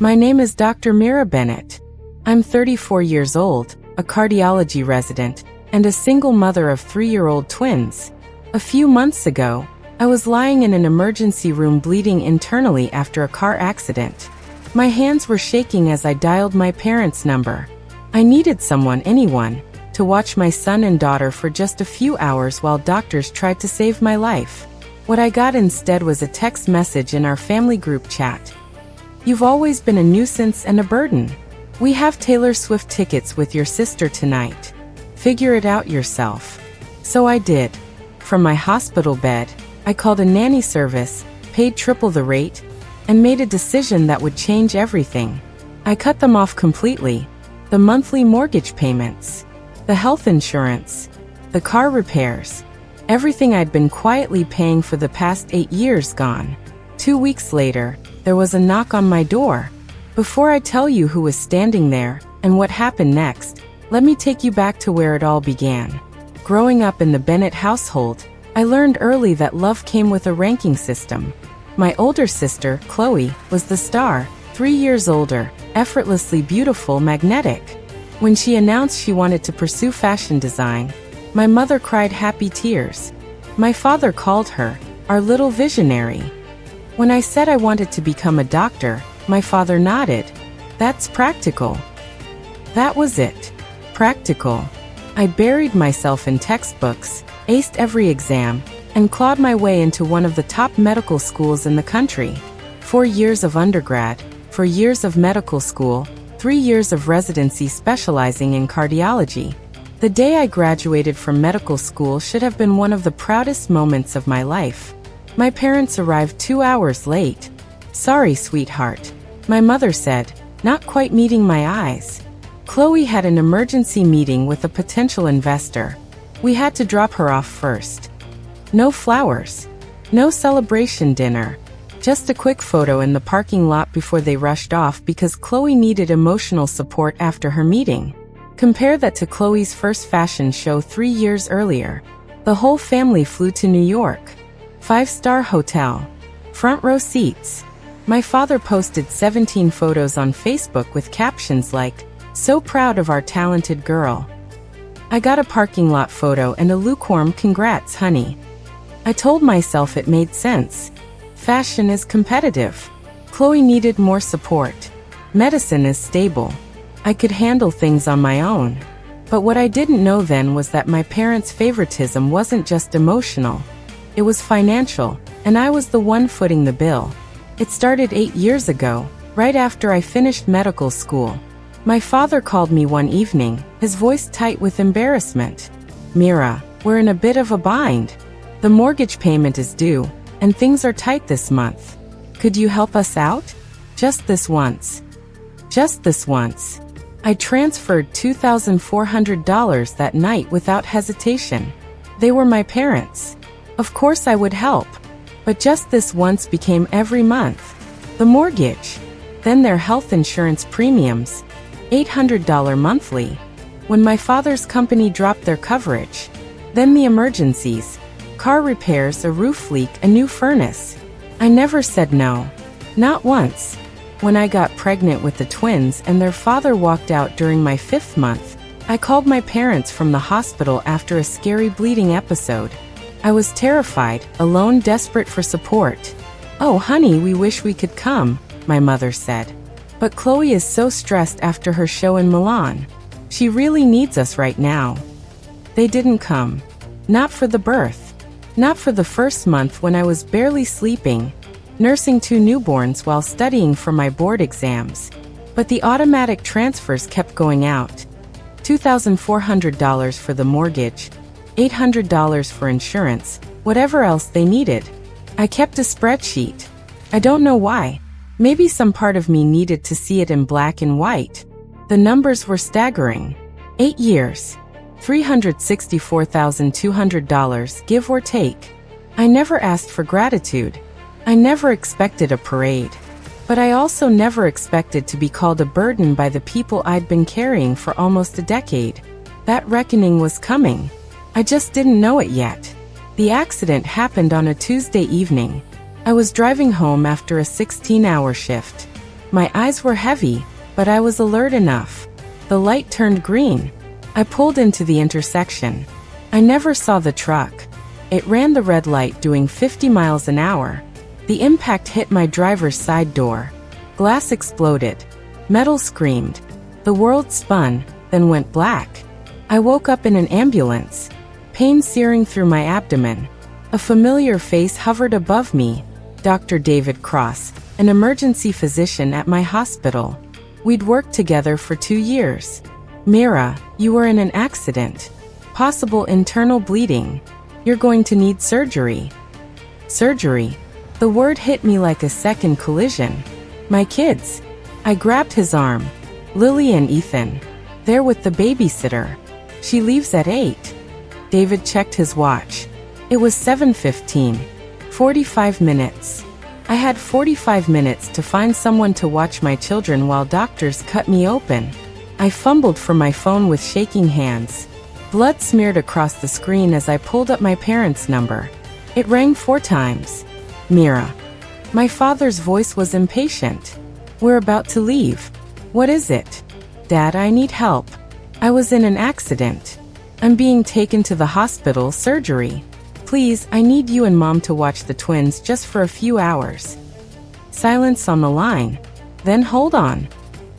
My name is Dr. Mira Bennett. I'm 34 years old, a cardiology resident, and a single mother of 3-year-old twins. A few months ago, I was lying in an emergency room bleeding internally after a car accident. My hands were shaking as I dialed my parents' number. I needed anyone, to watch my son and daughter for just a few hours while doctors tried to save my life. What I got instead was a text message in our family group chat. "You've always been a nuisance and a burden. We have Taylor Swift tickets with your sister tonight. Figure it out yourself." So I did. From my hospital bed, I called a nanny service, paid triple the rate, and made a decision that would change everything. I cut them off completely. The monthly mortgage payments, the health insurance, the car repairs, everything I'd been quietly paying for the past 8 years gone. 2 weeks later, there was a knock on my door. Before I tell you who was standing there and what happened next, let me take you back to where it all began. Growing up in the Bennett household, I learned early that love came with a ranking system. My older sister, Chloe, was the star, 3 years older, effortlessly beautiful, magnetic. When she announced she wanted to pursue fashion design, my mother cried happy tears. My father called her our little visionary. When I said I wanted to become a doctor, my father nodded. "That's practical." That was it. Practical. I buried myself in textbooks, aced every exam, and clawed my way into one of the top medical schools in the country. 4 years of undergrad, 4 years of medical school, 3 years of residency specializing in cardiology. The day I graduated from medical school should have been one of the proudest moments of my life. My parents arrived 2 hours late. "Sorry, sweetheart," my mother said, not quite meeting my eyes. Chloe had an emergency meeting with a potential investor. We had to drop her off first. No flowers. No celebration dinner. Just a quick photo in the parking lot before they rushed off because Chloe needed emotional support after her meeting. Compare that to Chloe's first fashion show 3 years earlier. The whole family flew to New York. 5-star hotel. Front row seats. My father posted 17 photos on Facebook with captions like, "So proud of our talented girl." I got a parking lot photo and a lukewarm "Congrats, honey." I told myself it made sense. Fashion is competitive. Chloe needed more support. Medicine is stable. I could handle things on my own. But what I didn't know then was that my parents' favoritism wasn't just emotional. It was financial, and I was the one footing the bill. It started 8 years ago, right after I finished medical school. My father called me one evening, his voice tight with embarrassment. "Mira, we're in a bit of a bind. The mortgage payment is due, and things are tight this month. Could you help us out? Just this once." Just this once. I transferred $2,400 that night without hesitation. They were my parents. Of course I would help. But just this once became every month. The mortgage. Then their health insurance premiums. $800 monthly. When my father's company dropped their coverage. Then the emergencies. Car repairs, a roof leak, a new furnace. I never said no. Not once. When I got pregnant with the twins and their father walked out during my 5th month, I called my parents from the hospital after a scary bleeding episode. I was terrified, alone, desperate for support. "Oh honey, we wish we could come," my mother said. "But Chloe is so stressed after her show in Milan. She really needs us right now." They didn't come. Not for the birth. Not for the first month when I was barely sleeping, nursing 2 newborns while studying for my board exams. But the automatic transfers kept going out. $2,400 for the mortgage, $800 for insurance, whatever else they needed. I kept a spreadsheet. I don't know why. Maybe some part of me needed to see it in black and white. The numbers were staggering. 8 years. $364,200, give or take. I never asked for gratitude. I never expected a parade. But I also never expected to be called a burden by the people I'd been carrying for almost a decade. That reckoning was coming. I just didn't know it yet. The accident happened on a Tuesday evening. I was driving home after a 16-hour shift. My eyes were heavy, but I was alert enough. The light turned green. I pulled into the intersection. I never saw the truck. It ran the red light doing 50 miles an hour. The impact hit my driver's side door. Glass exploded. Metal screamed. The world spun, then went black. I woke up in an ambulance. Pain searing through my abdomen. A familiar face hovered above me. Dr. David Cross, an emergency physician at my hospital. We'd worked together for 2 years. Mira, you were in an accident. Possible internal bleeding. You're going to need surgery. Surgery. The word hit me like a second collision. My kids. I grabbed his arm. Lily and Ethan. They're with the babysitter. She leaves at 8. David checked his watch. It was 7:15. 45 minutes. I had 45 minutes to find someone to watch my children while doctors cut me open. I fumbled for my phone with shaking hands. Blood smeared across the screen as I pulled up my parents' number. It rang 4 times. Mira. My father's voice was impatient. We're about to leave. What is it? Dad, I need help. I was in an accident. I'm being taken to the hospital, surgery. Please, I need you and Mom to watch the twins just for a few hours. Silence on the line. Then hold on.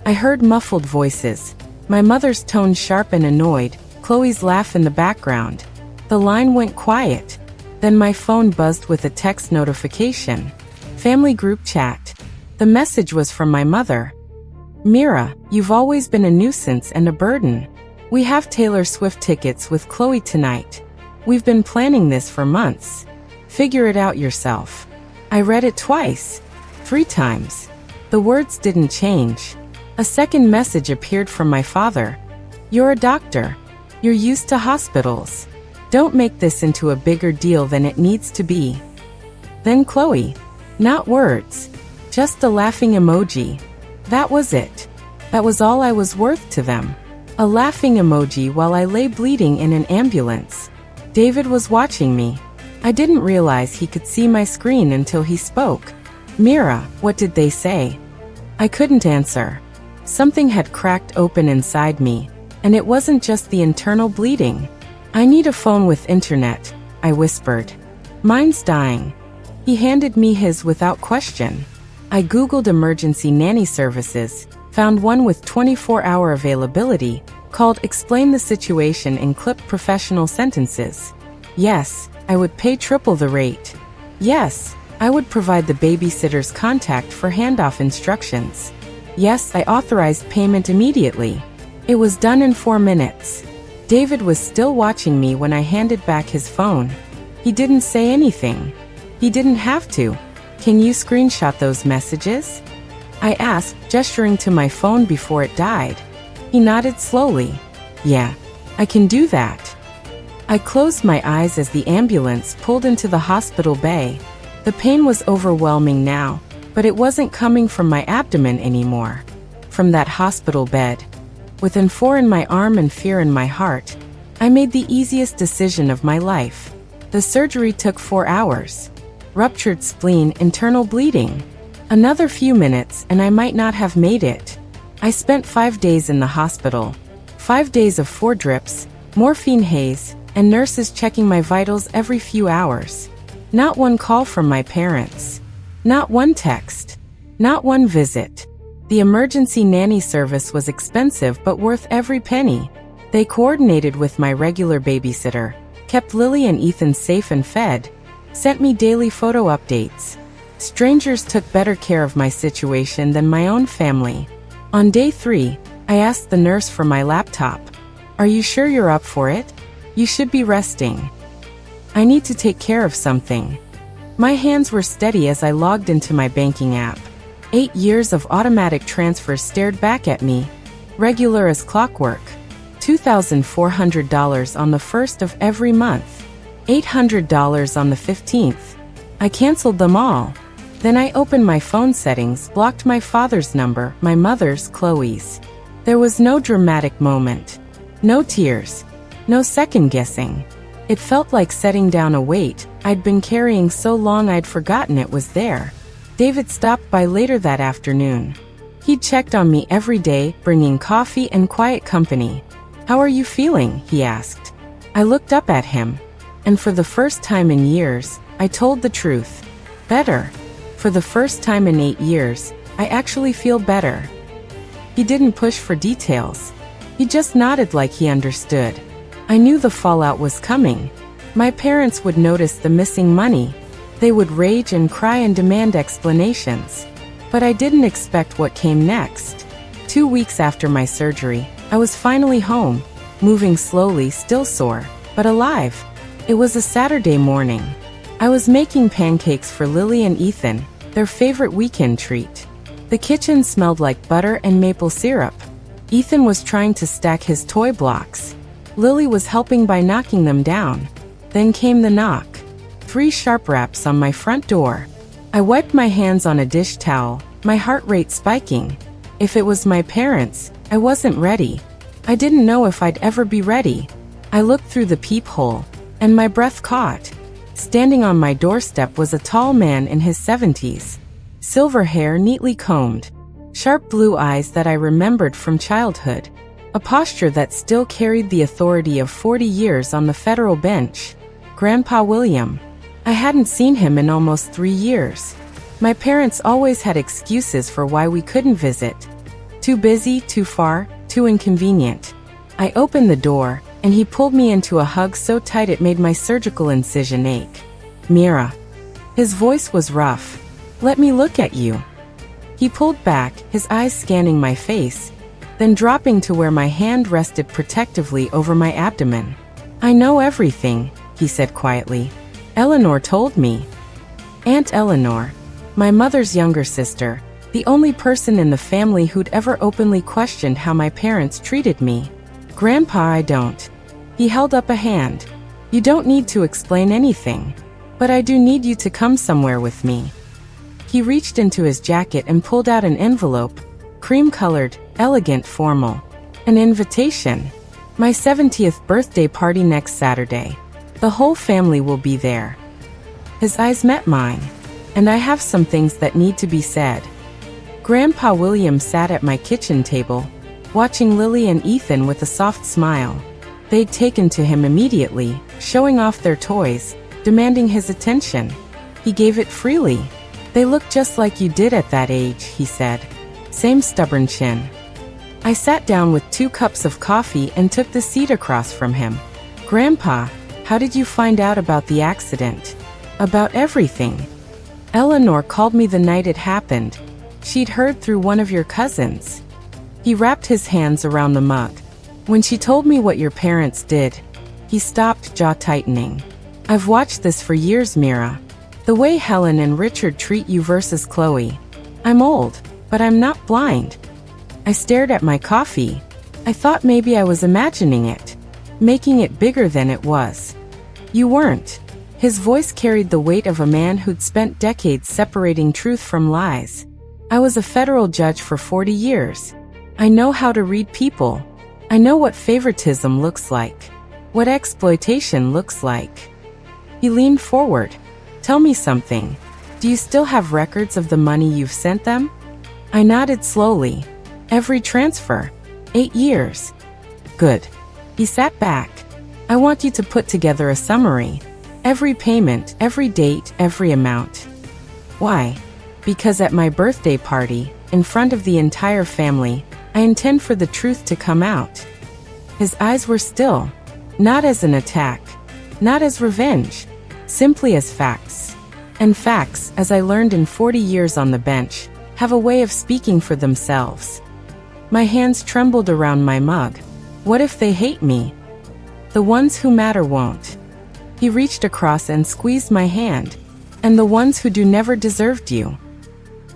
I heard muffled voices. My mother's tone sharp and annoyed, Chloe's laugh in the background. The line went quiet. Then my phone buzzed with a text notification. Family group chat. The message was from my mother. Mira, you've always been a nuisance and a burden. We have Taylor Swift tickets with Chloe tonight. We've been planning this for months. Figure it out yourself. I read it twice. 3 times. The words didn't change. A second message appeared from my father. You're a doctor. You're used to hospitals. Don't make this into a bigger deal than it needs to be. Then Chloe. Not words. Just a laughing emoji. That was it. That was all I was worth to them. A laughing emoji while I lay bleeding in an ambulance. David was watching me. I didn't realize he could see my screen until he spoke. Mira, what did they say? I couldn't answer. Something had cracked open inside me, and it wasn't just the internal bleeding. I need a phone with internet, I whispered. Mine's dying. He handed me his without question. I Googled emergency nanny services, found one with 24-hour availability, called Explain the Situation in clipped professional sentences. Yes, I would pay triple the rate. Yes, I would provide the babysitter's contact for handoff instructions. Yes, I authorized payment immediately. It was done in 4 minutes. David was still watching me when I handed back his phone. He didn't say anything. He didn't have to. Can you screenshot those messages? I asked, gesturing to my phone before it died. He nodded slowly. Yeah, I can do that. I closed my eyes as the ambulance pulled into the hospital bay. The pain was overwhelming now, but it wasn't coming from my abdomen anymore. From that hospital bed. With N4 in my arm and fear in my heart, I made the easiest decision of my life. The surgery took 4 hours. Ruptured spleen, internal bleeding. Another few minutes and I might not have made it. I spent 5 days in the hospital. 5 days of 4 drips, morphine haze, and nurses checking my vitals every few hours. Not one call from my parents. Not one text. Not one visit. The emergency nanny service was expensive but worth every penny. They coordinated with my regular babysitter, kept Lily and Ethan safe and fed, sent me daily photo updates. Strangers took better care of my situation than my own family. On day 3, I asked the nurse for my laptop. Are you sure you're up for it? You should be resting. I need to take care of something. My hands were steady as I logged into my banking app. 8 years of automatic transfers stared back at me, regular as clockwork. $2,400 on the 1st of every month. $800 on the 15th. I canceled them all. Then I opened my phone settings, blocked my father's number, my mother's, Chloe's. There was no dramatic moment. No tears. No second guessing. It felt like setting down a weight I'd been carrying so long I'd forgotten it was there. David stopped by later that afternoon. He checked on me every day, bringing coffee and quiet company. "How are you feeling?" he asked. I looked up at him, and for the first time in years, I told the truth. Better. For the first time in 8 years, I actually feel better. He didn't push for details. He just nodded like he understood. I knew the fallout was coming. My parents would notice the missing money. They would rage and cry and demand explanations. But I didn't expect what came next. 2 weeks after my surgery, I was finally home, moving slowly, still sore, but alive. It was a Saturday morning. I was making pancakes for Lily and Ethan, their favorite weekend treat. The kitchen smelled like butter and maple syrup. Ethan was trying to stack his toy blocks. Lily was helping by knocking them down. Then came the knock. 3 sharp raps on my front door. I wiped my hands on a dish towel, my heart rate spiking. If it was my parents, I wasn't ready. I didn't know if I'd ever be ready. I looked through the peephole, and my breath caught. Standing on my doorstep was a tall man in his 70s. Silver hair neatly combed. Sharp blue eyes that I remembered from childhood. A posture that still carried the authority of 40 years on the federal bench. Grandpa William. I hadn't seen him in almost 3 years. My parents always had excuses for why we couldn't visit. Too busy, too far, too inconvenient. I opened the door, and he pulled me into a hug so tight it made my surgical incision ache. "Mira." His voice was rough. "Let me look at you." He pulled back, his eyes scanning my face, then dropping to where my hand rested protectively over my abdomen. "I know everything," he said quietly. "Eleanor told me." Aunt Eleanor, my mother's younger sister, the only person in the family who'd ever openly questioned how my parents treated me. "Grandpa, I don't." He held up a hand. "You don't need to explain anything. But I do need you to come somewhere with me." He reached into his jacket and pulled out an envelope, cream-colored, elegant, formal. An invitation. My 70th birthday party next Saturday. The whole family will be there. His eyes met mine. And I have some things that need to be said. Grandpa William sat at my kitchen table, watching Lily and Ethan with a soft smile. They'd taken to him immediately, showing off their toys, demanding his attention. He gave it freely. "They look just like you did at that age," he said. "Same stubborn chin." I sat down with 2 cups of coffee and took the seat across from him. "Grandpa, how did you find out about the accident?" "About everything. Eleanor called me the night it happened. She'd heard through one of your cousins." He wrapped his hands around the mug. "When she told me what your parents did." He stopped, jaw tightening. "I've watched this for years, Mira. The way Helen and Richard treat you versus Chloe. I'm old, but I'm not blind." I stared at my coffee. I thought maybe I was imagining it, making it bigger than it was. "You weren't." His voice carried the weight of a man who'd spent decades separating truth from lies. "I was a federal judge for 40 years. I know how to read people. I know what favoritism looks like, what exploitation looks like." He leaned forward. "Tell me something. Do you still have records of the money you've sent them?" I nodded slowly. "Every transfer. 8 years." "Good." He sat back. "I want you to put together a summary. Every payment, every date, every amount." "Why?" "Because at my birthday party, in front of the entire family, I intend for the truth to come out." His eyes were still. Not as an attack. Not as revenge. Simply as facts. And facts, as I learned in 40 years on the bench, have a way of speaking for themselves. My hands trembled around my mug. What if they hate me? The ones who matter won't. He reached across and squeezed my hand. And the ones who do never deserved you.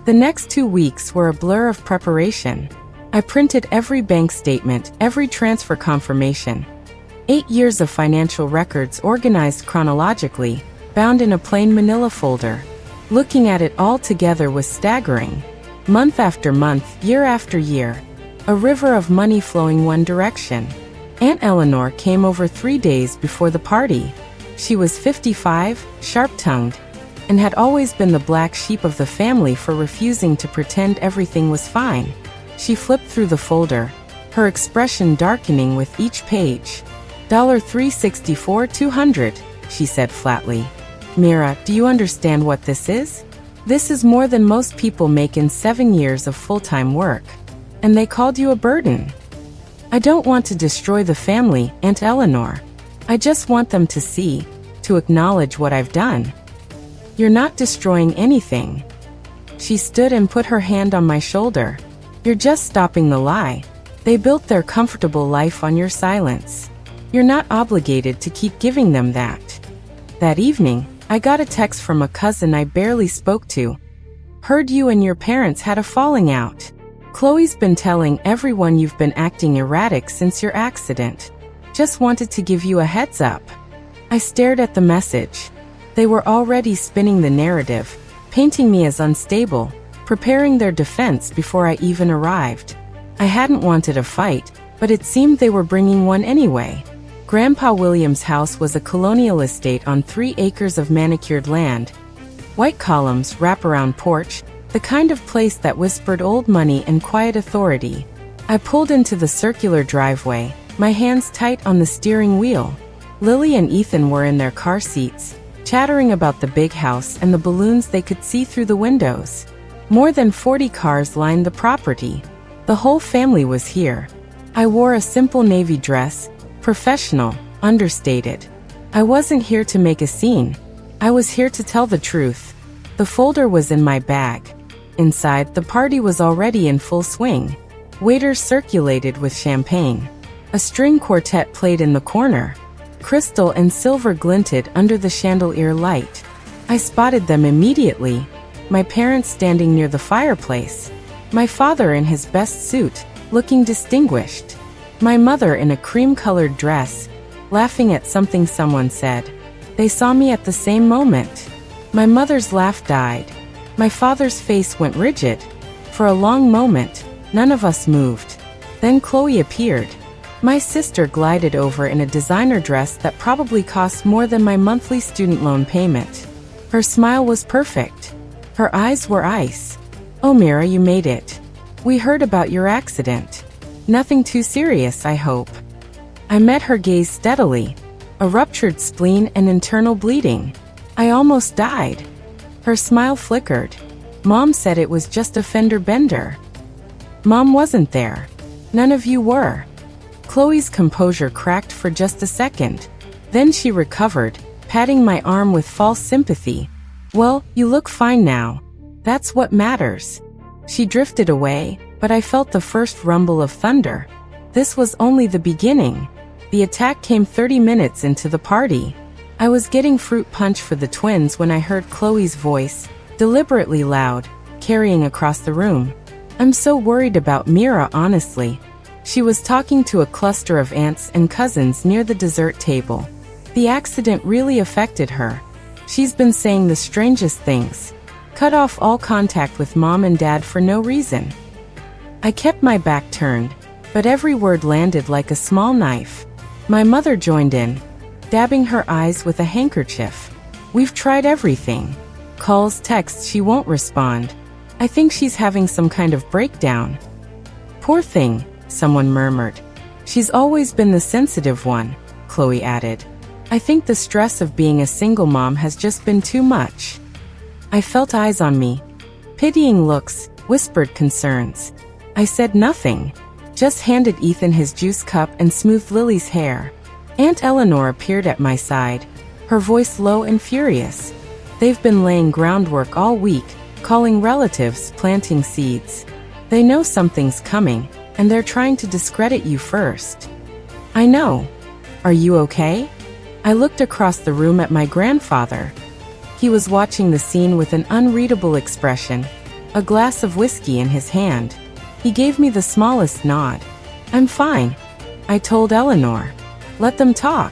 The next 2 weeks were a blur of preparation. I printed every bank statement, every transfer confirmation. 8 years of financial records organized chronologically, bound in a plain manila folder. Looking at it all together was staggering. Month after month, year after year. A river of money flowing one direction. Aunt Eleanor came over 3 days before the party. She was 55, sharp-tongued, and had always been the black sheep of the family for refusing to pretend everything was fine. She flipped through the folder, her expression darkening with each page. $364 $200, she said flatly. Mira, do you understand what this is? This is more than most people make in 7 years of full-time work. And they called you a burden. I don't want to destroy the family, Aunt Eleanor. I just want them to see, to acknowledge what I've done. You're not destroying anything. She stood and put her hand on my shoulder. You're just stopping the lie. They built their comfortable life on your silence. You're not obligated to keep giving them that. That evening, I got a text from a cousin I barely spoke to. Heard you and your parents had a falling out. Chloe's been telling everyone you've been acting erratic since your accident. Just wanted to give you a heads up. I stared at the message. They were already spinning the narrative, painting me as unstable, preparing their defense before I even arrived. I hadn't wanted a fight, but it seemed they were bringing one anyway. Grandpa William's house was a colonial estate on 3 acres of manicured land. White columns, wraparound porch, the kind of place that whispered old money and quiet authority. I pulled into the circular driveway, my hands tight on the steering wheel. Lily and Ethan were in their car seats, chattering about the big house and the balloons they could see through the windows. More than 40 cars lined the property. The whole family was here. I wore a simple navy dress, professional, understated. I wasn't here to make a scene. I was here to tell the truth. The folder was in my bag. Inside, the party was already in full swing. Waiters circulated with champagne. A string quartet played in the corner. Crystal and silver glinted under the chandelier light. I spotted them immediately. My parents standing near the fireplace. My father in his best suit, looking distinguished. My mother in a cream-colored dress, laughing at something someone said. They saw me at the same moment. My mother's laugh died. My father's face went rigid. For a long moment, none of us moved. Then Chloe appeared. My sister glided over in a designer dress that probably cost more than my monthly student loan payment. Her smile was perfect. Her eyes were ice. Oh, Mira, you made it. We heard about your accident. Nothing too serious, I hope. I met her gaze steadily. A ruptured spleen and internal bleeding. I almost died. Her smile flickered. Mom said it was just a fender bender. Mom wasn't there. None of you were. Chloe's composure cracked for just a second. Then she recovered, patting my arm with false sympathy. Well, you look fine now. That's what matters. She drifted away, but I felt the first rumble of thunder. This was only the beginning. The attack came 30 minutes into the party. I was getting fruit punch for the twins when I heard Chloe's voice, deliberately loud, carrying across the room. I'm so worried about Mira, honestly. She was talking to a cluster of aunts and cousins near the dessert table. The accident really affected her. She's been saying the strangest things. Cut off all contact with Mom and Dad for no reason. I kept my back turned, but every word landed like a small knife. My mother joined in, dabbing her eyes with a handkerchief. We've tried everything. Calls, texts, she won't respond. I think she's having some kind of breakdown. Poor thing, someone murmured. She's always been the sensitive one, Chloe added. I think the stress of being a single mom has just been too much. I felt eyes on me. Pitying looks, whispered concerns. I said nothing. Just handed Ethan his juice cup and smoothed Lily's hair. Aunt Eleanor appeared at my side, her voice low and furious. They've been laying groundwork all week, calling relatives, planting seeds. They know something's coming, and they're trying to discredit you first. I know. Are you okay? I looked across the room at my grandfather. He was watching the scene with an unreadable expression, a glass of whiskey in his hand. He gave me the smallest nod. I'm fine, I told Eleanor. Let them talk.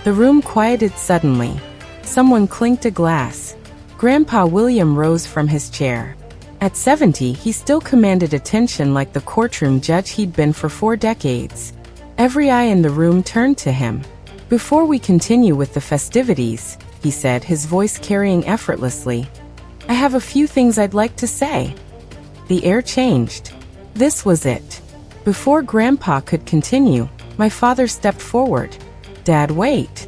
The room quieted suddenly. Someone clinked a glass. Grandpa William rose from his chair. At 70, he still commanded attention like the courtroom judge he'd been for 4 decades. Every eye in the room turned to him. Before we continue with the festivities, he said, his voice carrying effortlessly, I have a few things I'd like to say. The air changed. This was it. Before Grandpa could continue, my father stepped forward. "Dad, wait."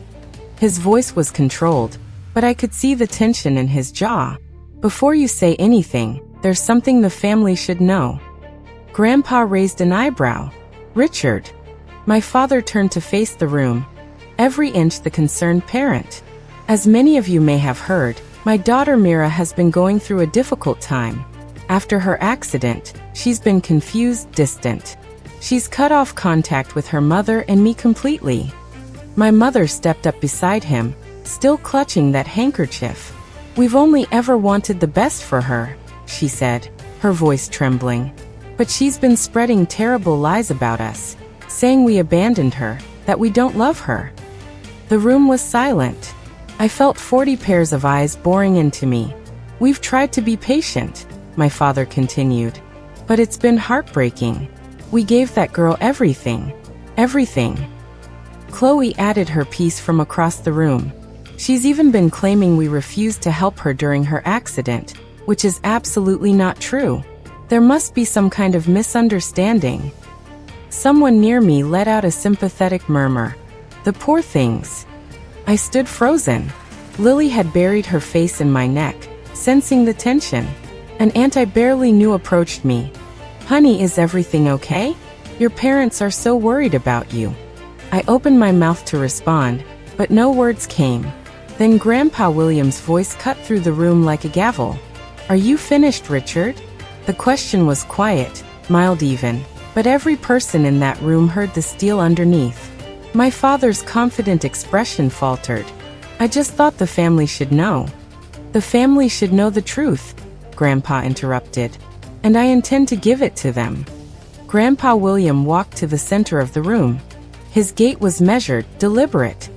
His voice was controlled, but I could see the tension in his jaw. "Before you say anything, there's something the family should know." Grandpa raised an eyebrow. "Richard." My father turned to face the room, every inch the concerned parent. "As many of you may have heard, my daughter Mira has been going through a difficult time. After her accident, she's been confused, distant. She's cut off contact with her mother and me completely." My mother stepped up beside him, still clutching that handkerchief. "We've only ever wanted the best for her," she said, her voice trembling. "But she's been spreading terrible lies about us, saying we abandoned her, that we don't love her." The room was silent. I felt 40 pairs of eyes boring into me. "We've tried to be patient," my father continued, "but it's been heartbreaking. We gave that girl everything. Everything." Chloe added her piece from across the room. "She's even been claiming we refused to help her during her accident, which is absolutely not true. There must be some kind of misunderstanding." Someone near me let out a sympathetic murmur. "The poor things." I stood frozen. Lily had buried her face in my neck, sensing the tension. An aunt I barely knew approached me. "Honey, is everything okay? Your parents are so worried about you." I opened my mouth to respond, but no words came. Then Grandpa William's voice cut through the room like a gavel. "Are you finished, Richard?" The question was quiet, mild even, but every person in that room heard the steel underneath. My father's confident expression faltered. "I just thought the family should know." "The family should know the truth," Grandpa interrupted, "and I intend to give it to them." Grandpa William walked to the center of the room. His gait was measured, deliberate.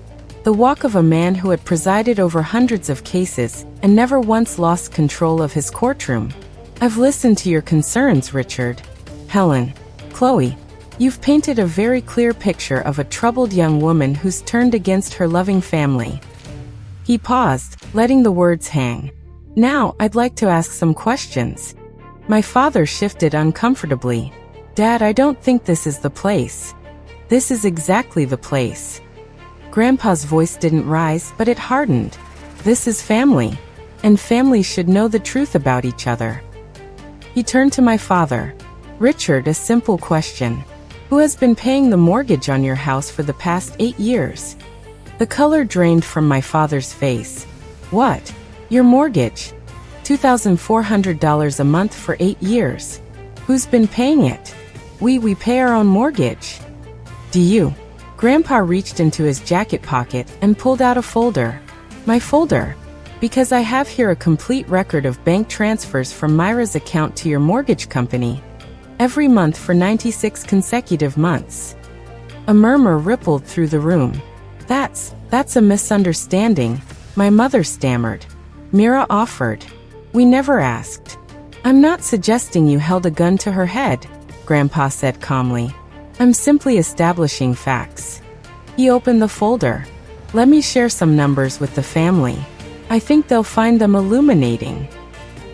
The walk of a man who had presided over hundreds of cases and never once lost control of his courtroom. "I've listened to your concerns, Richard. Helen, Chloe, you've painted a very clear picture of a troubled young woman who's turned against her loving family." He paused, letting the words hang. "Now, I'd like to ask some questions." My father shifted uncomfortably. "Dad, I don't think this is the place." "This is exactly the place." Grandpa's voice didn't rise, but it hardened. "This is family, and families should know the truth about each other." He turned to my father. "Richard, a simple question. Who has been paying the mortgage on your house for the past 8 years?" The color drained from my father's face. "What? Your mortgage? $2,400 a month for 8 years. Who's been paying it?" We pay our own mortgage." "Do you?" Grandpa reached into his jacket pocket and pulled out a folder. "My folder? Because I have here a complete record of bank transfers from Mira's account to your mortgage company. Every month for 96 consecutive months." A murmur rippled through the room. That's a misunderstanding," my mother stammered. Mira offered. "We never asked." "I'm not suggesting you held a gun to her head," Grandpa said calmly. "I'm simply establishing facts." He opened the folder. "Let me share some numbers with the family. I think they'll find them illuminating."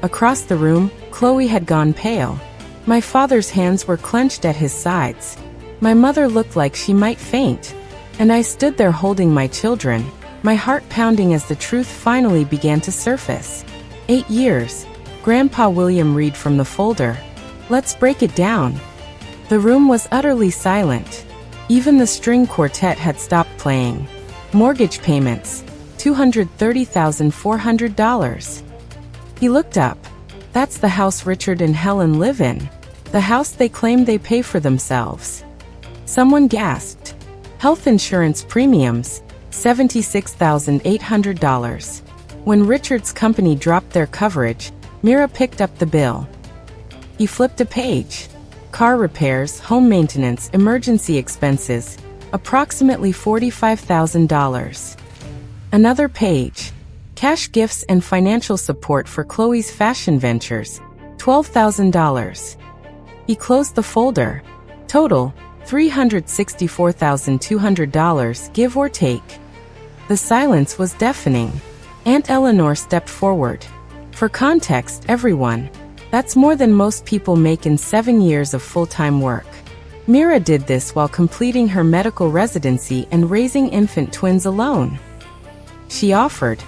Across the room, Chloe had gone pale. My father's hands were clenched at his sides. My mother looked like she might faint. And I stood there holding my children, my heart pounding as the truth finally began to surface. 8 years. Grandpa William read from the folder. "Let's break it down." The room was utterly silent. Even the string quartet had stopped playing. Mortgage payments, $230,400. He looked up. "That's the house Richard and Helen live in. The house they claim they pay for themselves." Someone gasped. "Health insurance premiums, $76,800. When Richard's company dropped their coverage, Mira picked up the bill. He flipped a page. Car repairs, home maintenance, emergency expenses, approximately $45,000. Another page. Cash gifts and financial support for Chloe's fashion ventures, $12,000. He closed the folder. Total, $364,200, give or take. The silence was deafening. Aunt Eleanor stepped forward. "For context, everyone, That's more than most people make in 7 years of full-time work. Mira did this while completing her medical residency and raising infant twins alone. She offered.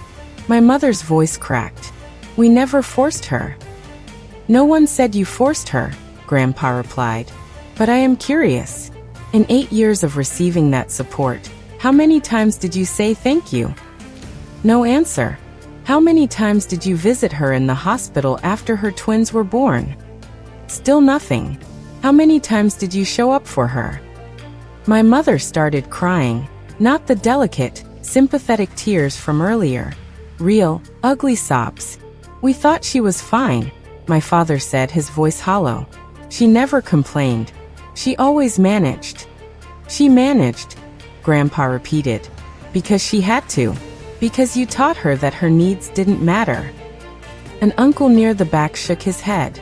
My mother's voice cracked. We never forced her. No one said you forced her, Grandpa replied. But I am curious. In 8 years of receiving that support, how many times did you say thank you? No answer. How many times did you visit her in the hospital after her twins were born? Still nothing. How many times did you show up for her? My mother started crying, not the delicate, sympathetic tears from earlier. Real, ugly sobs. We thought she was fine, my father said, his voice hollow. She never complained. She always managed. She managed, Grandpa repeated. Because she had to. Because you taught her that her needs didn't matter. An uncle near the back shook his head.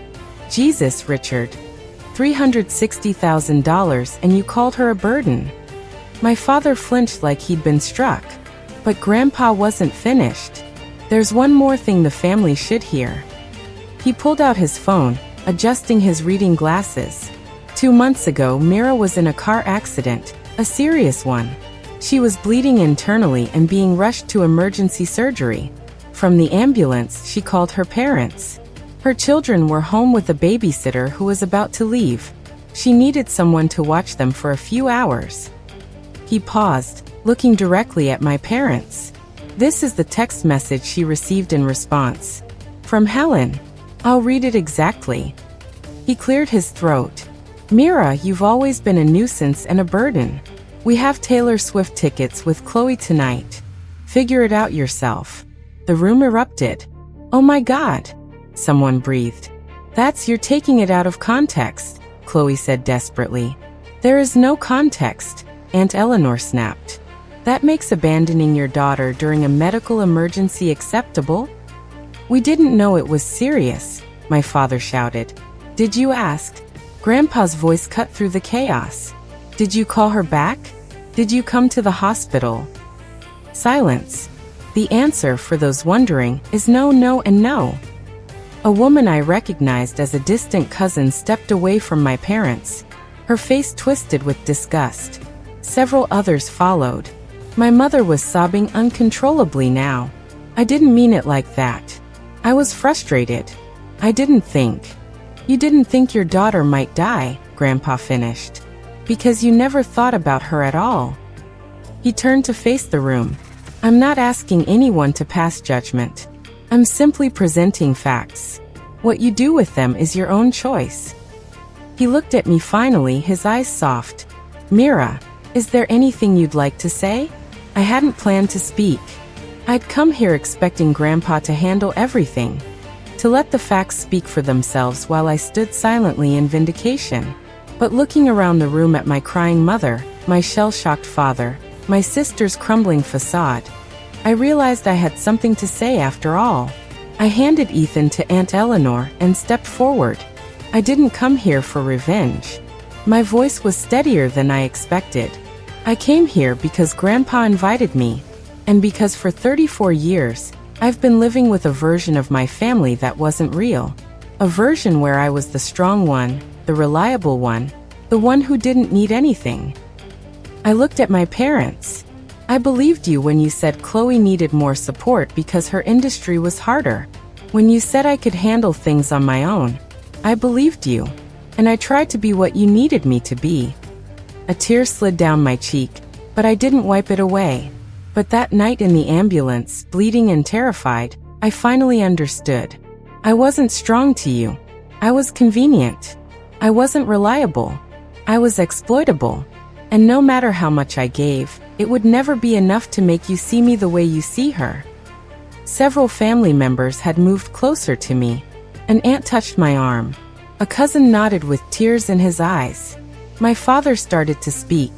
Jesus, Richard. $360,000 and you called her a burden. My father flinched like he'd been struck. But Grandpa wasn't finished. There's one more thing the family should hear. He pulled out his phone, adjusting his reading glasses. 2 months ago, Mira was in a car accident, a serious one. She was bleeding internally and being rushed to emergency surgery. From the ambulance, she called her parents. Her children were home with a babysitter who was about to leave. She needed someone to watch them for a few hours. He paused, looking directly at my parents. This is the text message she received in response. From Helen. I'll read it exactly. He cleared his throat. Mira, you've always been a nuisance and a burden. We have Taylor Swift tickets with Chloe tonight. Figure it out yourself. The room erupted. Oh my God. Someone breathed. You're taking it out of context, Chloe said desperately. There is no context, Aunt Eleanor snapped. That makes abandoning your daughter during a medical emergency acceptable? We didn't know it was serious, my father shouted. Did you ask? Grandpa's voice cut through the chaos. Did you call her back? Did you come to the hospital? Silence. The answer, for those wondering, is no, no, and no. A woman I recognized as a distant cousin stepped away from my parents. Her face twisted with disgust. Several others followed. My mother was sobbing uncontrollably now. I didn't mean it like that. I was frustrated. I didn't think. You didn't think your daughter might die, Grandpa finished. Because you never thought about her at all. He turned to face the room. I'm not asking anyone to pass judgment. I'm simply presenting facts. What you do with them is your own choice. He looked at me finally, his eyes soft. Mira, is there anything you'd like to say? I hadn't planned to speak. I'd come here expecting Grandpa to handle everything. To let the facts speak for themselves while I stood silently in vindication. But looking around the room at my crying mother, my shell-shocked father, my sister's crumbling facade, I realized I had something to say after all. I handed Ethan to Aunt Eleanor and stepped forward. I didn't come here for revenge. My voice was steadier than I expected. I came here because Grandpa invited me, and because for 34 years, I've been living with a version of my family that wasn't real. A version where I was the strong one, the reliable one, the one who didn't need anything. I looked at my parents. I believed you when you said Chloe needed more support because her industry was harder. When you said I could handle things on my own, I believed you. And I tried to be what you needed me to be. A tear slid down my cheek, but I didn't wipe it away. But that night in the ambulance, bleeding and terrified, I finally understood. I wasn't strong to you. I was convenient. I wasn't reliable. I was exploitable. And no matter how much I gave, it would never be enough to make you see me the way you see her. Several family members had moved closer to me. An aunt touched my arm. A cousin nodded with tears in his eyes. My father started to speak.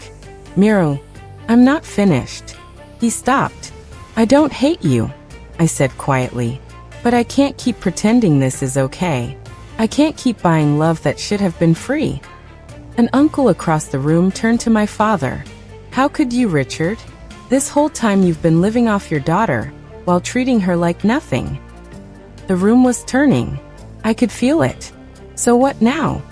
Mira, I'm not finished. He stopped. I don't hate you, I said quietly. But I can't keep pretending this is okay. I can't keep buying love that should have been free. An uncle across the room turned to my father. How could you, Richard? This whole time you've been living off your daughter, while treating her like nothing. The room was turning. I could feel it. So what now?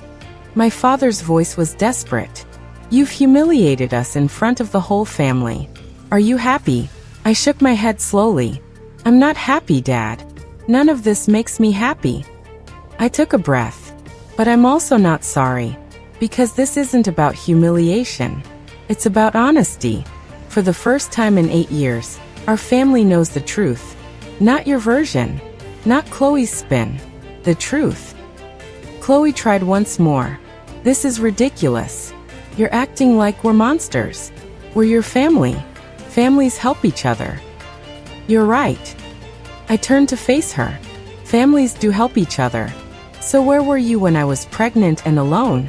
My father's voice was desperate. You've humiliated us in front of the whole family. Are you happy? I shook my head slowly. I'm not happy, Dad. None of this makes me happy. I took a breath. But I'm also not sorry. Because this isn't about humiliation. It's about honesty. For the first time in 8 years, our family knows the truth. Not your version. Not Chloe's spin. The truth. Chloe tried once more. This is ridiculous. You're acting like we're monsters. We're your family. Families help each other. You're right. I turned to face her. Families do help each other. So where were you when I was pregnant and alone?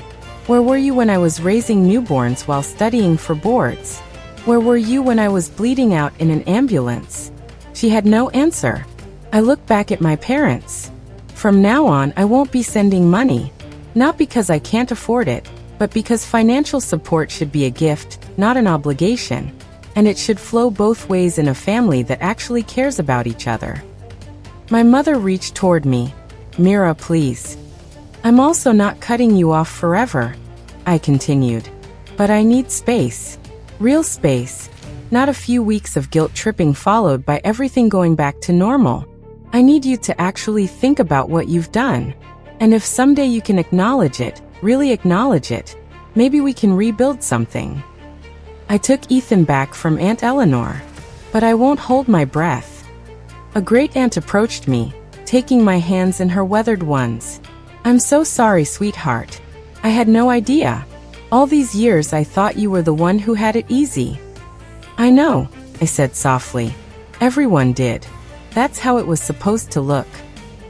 Where were you when I was raising newborns while studying for boards? Where were you when I was bleeding out in an ambulance? She had no answer. I looked back at my parents. From now on, I won't be sending money. Not because I can't afford it, but because financial support should be a gift, not an obligation. And it should flow both ways in a family that actually cares about each other. My mother reached toward me. Mira, please. I'm also not cutting you off forever, I continued. But I need space. Real space. Not a few weeks of guilt-tripping followed by everything going back to normal. I need you to actually think about what you've done. And if someday you can acknowledge it, really acknowledge it, maybe we can rebuild something. I took Ethan back from Aunt Eleanor. But I won't hold my breath. A great aunt approached me, taking my hands in her weathered ones. I'm so sorry, sweetheart. I had no idea. All these years I thought you were the one who had it easy. I know, I said softly. Everyone did. That's how it was supposed to look.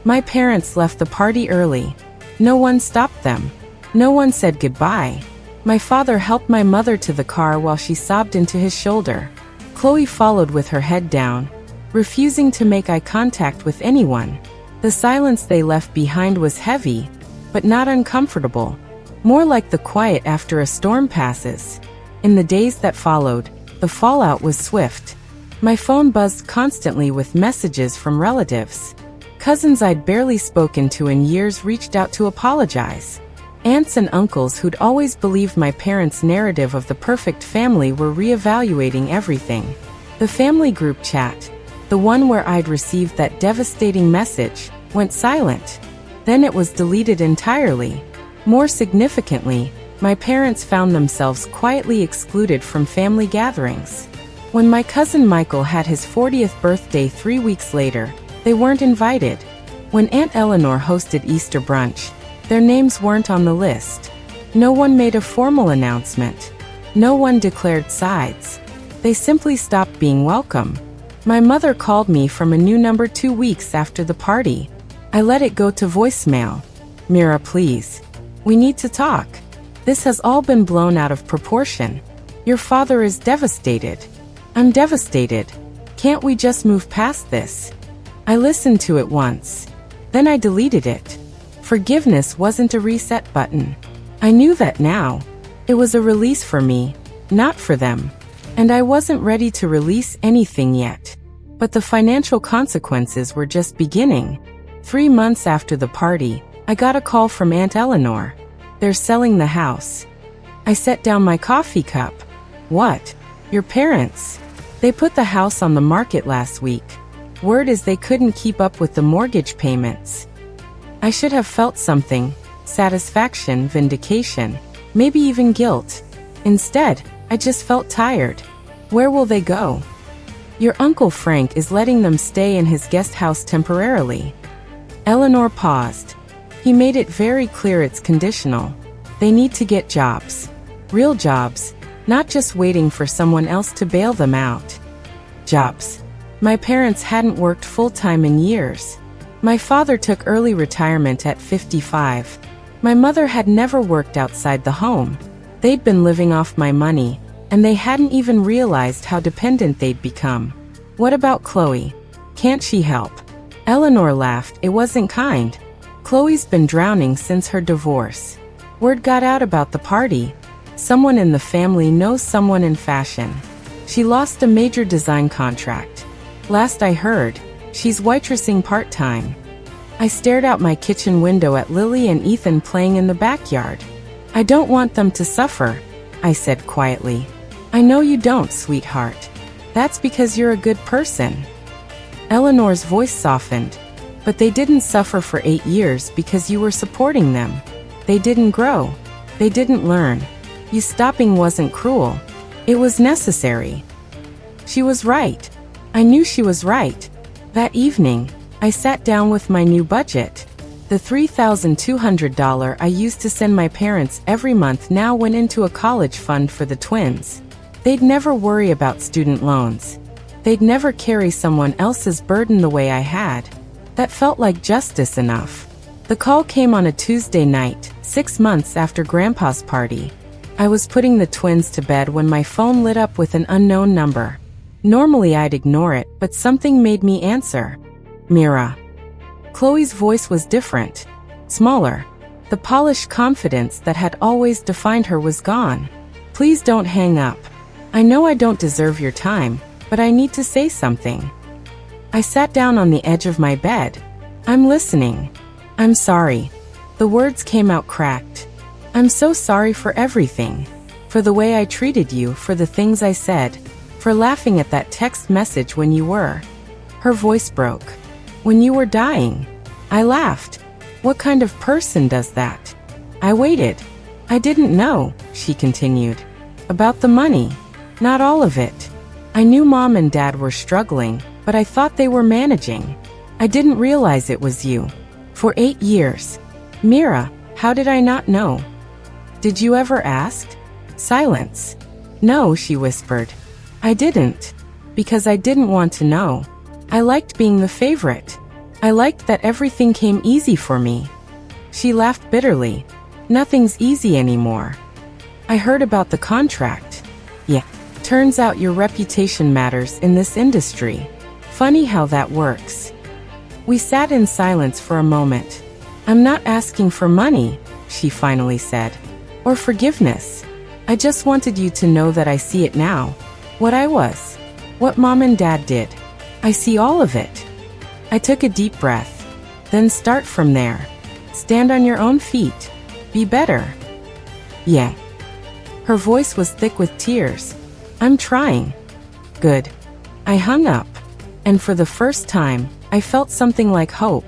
My parents left the party early. No one stopped them. No one said goodbye. My father helped my mother to the car while she sobbed into his shoulder. Chloe followed with her head down, refusing to make eye contact with anyone. The silence they left behind was heavy, but not uncomfortable. More like the quiet after a storm passes. In the days that followed, the fallout was swift. My phone buzzed constantly with messages from relatives. Cousins I'd barely spoken to in years reached out to apologize. Aunts and uncles who'd always believed my parents' narrative of the perfect family were reevaluating everything. The family group chat, the one where I'd received that devastating message, went silent. Then it was deleted entirely. More significantly, my parents found themselves quietly excluded from family gatherings. When my cousin Michael had his 40th birthday 3 weeks later, they weren't invited. When Aunt Eleanor hosted Easter brunch, their names weren't on the list. No one made a formal announcement. No one declared sides. They simply stopped being welcome. My mother called me from a new number 2 weeks after the party. I let it go to voicemail. Mira, please. We need to talk. This has all been blown out of proportion. Your father is devastated. I'm devastated. Can't we just move past this? I listened to it once. Then I deleted it. Forgiveness wasn't a reset button. I knew that now. It was a release for me, not for them. And I wasn't ready to release anything yet. But the financial consequences were just beginning. 3 months after the party, I got a call from Aunt Eleanor. They're selling the house. I set down my coffee cup. What? Your parents? They put the house on the market last week. Word is they couldn't keep up with the mortgage payments. I should have felt something, satisfaction, vindication, maybe even guilt. Instead, I just felt tired. Where will they go? Your Uncle Frank is letting them stay in his guest house temporarily. Eleanor paused. He made it very clear it's conditional. They need to get jobs. Real jobs, not just waiting for someone else to bail them out. Jobs. My parents hadn't worked full-time in years. My father took early retirement at 55. My mother had never worked outside the home. They'd been living off my money, and they hadn't even realized how dependent they'd become. What about Chloe? Can't she help? Eleanor laughed. It wasn't kind. Chloe's been drowning since her divorce. Word got out about the party. Someone in the family knows someone in fashion. She lost a major design contract. Last I heard, she's waitressing part-time. I stared out my kitchen window at Lily and Ethan playing in the backyard. I don't want them to suffer, I said quietly. I know you don't, sweetheart. That's because you're a good person. Eleanor's voice softened. But they didn't suffer for 8 years because you were supporting them. They didn't grow. They didn't learn. You stopping wasn't cruel. It was necessary. She was right. I knew she was right. That evening, I sat down with my new budget. The $3,200 I used to send my parents every month now went into a college fund for the twins. They'd never worry about student loans. They'd never carry someone else's burden the way I had. That felt like justice enough. The call came on a Tuesday night, 6 months after Grandpa's party. I was putting the twins to bed when my phone lit up with an unknown number. Normally I'd ignore it, but something made me answer. Mira. Chloe's voice was different, smaller. The polished confidence that had always defined her was gone. Please don't hang up. I know I don't deserve your time, but I need to say something. I sat down on the edge of my bed. I'm listening. I'm sorry. The words came out cracked. I'm so sorry for everything. For the way I treated you, for the things I said, for laughing at that text message when you were. Her voice broke. When you were dying. I laughed. What kind of person does that? I waited. I didn't know, she continued. About the money. Not all of it. I knew Mom and Dad were struggling, but I thought they were managing. I didn't realize it was you. For 8 years. Mira, how did I not know? Did you ever ask? Silence. No, she whispered. I didn't. Because I didn't want to know. I liked being the favorite. I liked that everything came easy for me. She laughed bitterly. Nothing's easy anymore. I heard about the contract. Yeah. Turns out your reputation matters in this industry. Funny how that works. We sat in silence for a moment. I'm not asking for money, she finally said. Or forgiveness. I just wanted you to know that I see it now. What I was. What Mom and Dad did. I see all of it. I took a deep breath. Then start from there. Stand on your own feet. Be better. Yeah. Her voice was thick with tears. I'm trying. Good. I hung up. And for the first time, I felt something like hope.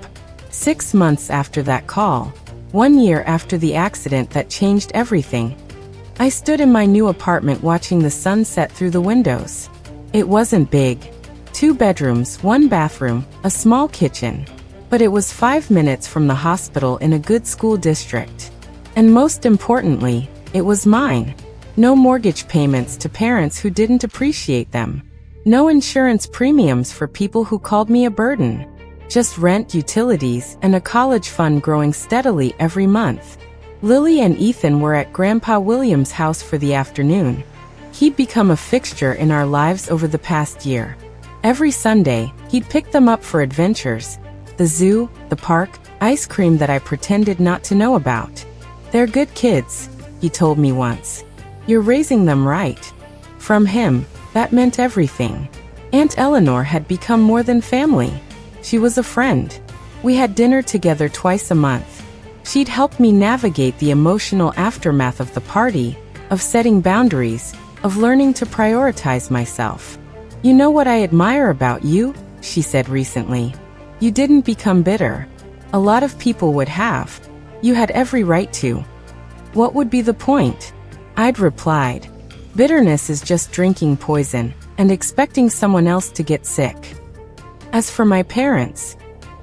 6 months after that call, 1 year after the accident that changed everything, I stood in my new apartment watching the sun set through the windows. It wasn't big. 2 bedrooms, 1 bathroom, a small kitchen. But it was 5 minutes from the hospital in a good school district. And most importantly, it was mine. No mortgage payments to parents who didn't appreciate them. No insurance premiums for people who called me a burden. Just rent, utilities, and a college fund growing steadily every month. Lily and Ethan were at Grandpa William's house for the afternoon. He'd become a fixture in our lives over the past year. Every Sunday, he'd pick them up for adventures. The zoo, the park, ice cream that I pretended not to know about. They're good kids, he told me once. You're raising them right. From him, that meant everything. Aunt Eleanor had become more than family. She was a friend. We had dinner together twice a month. She'd helped me navigate the emotional aftermath of the party, of setting boundaries, of learning to prioritize myself. You know what I admire about you, she said recently. You didn't become bitter. A lot of people would have. You had every right to. What would be the point? I'd replied. Bitterness is just drinking poison and expecting someone else to get sick. As for my parents,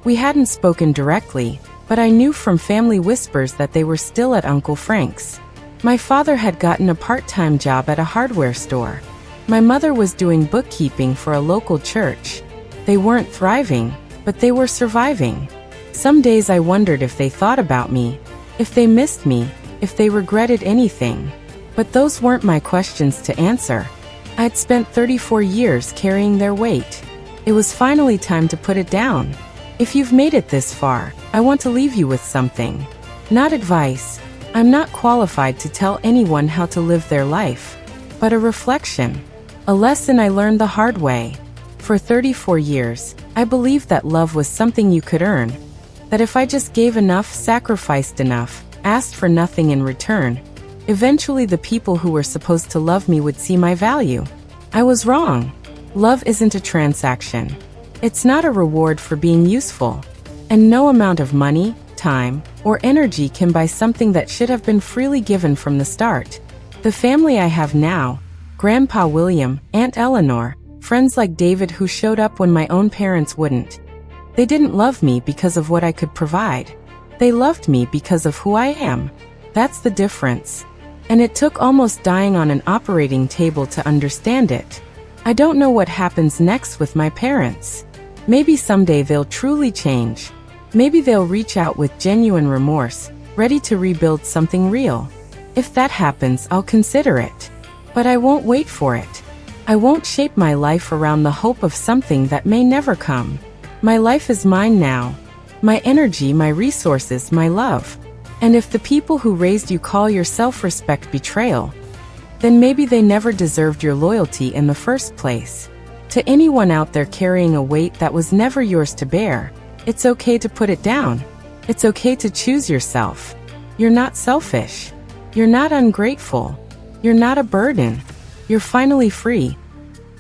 we hadn't spoken directly, but I knew from family whispers that they were still at Uncle Frank's. My father had gotten a part-time job at a hardware store. My mother was doing bookkeeping for a local church. They weren't thriving, but they were surviving. Some days I wondered if they thought about me, if they missed me, if they regretted anything. But those weren't my questions to answer. I'd spent 34 years carrying their weight. It was finally time to put it down. If you've made it this far, I want to leave you with something. Not advice. I'm not qualified to tell anyone how to live their life. But a reflection. A lesson I learned the hard way. For 34 years, I believed that love was something you could earn. That if I just gave enough, sacrificed enough, asked for nothing in return, eventually the people who were supposed to love me would see my value. I was wrong. Love isn't a transaction. It's not a reward for being useful. And no amount of money, time, or energy can buy something that should have been freely given from the start. The family I have now, Grandpa William, Aunt Eleanor, friends like David who showed up when my own parents wouldn't. They didn't love me because of what I could provide. They loved me because of who I am. That's the difference. And it took almost dying on an operating table to understand it. I don't know what happens next with my parents. Maybe someday they'll truly change. Maybe they'll reach out with genuine remorse, ready to rebuild something real. If that happens, I'll consider it. But I won't wait for it. I won't shape my life around the hope of something that may never come. My life is mine now. My energy, my resources, my love. And if the people who raised you call your self-respect betrayal, then maybe they never deserved your loyalty in the first place. To anyone out there carrying a weight that was never yours to bear, it's okay to put it down. It's okay to choose yourself. You're not selfish. You're not ungrateful. You're not a burden. You're finally free.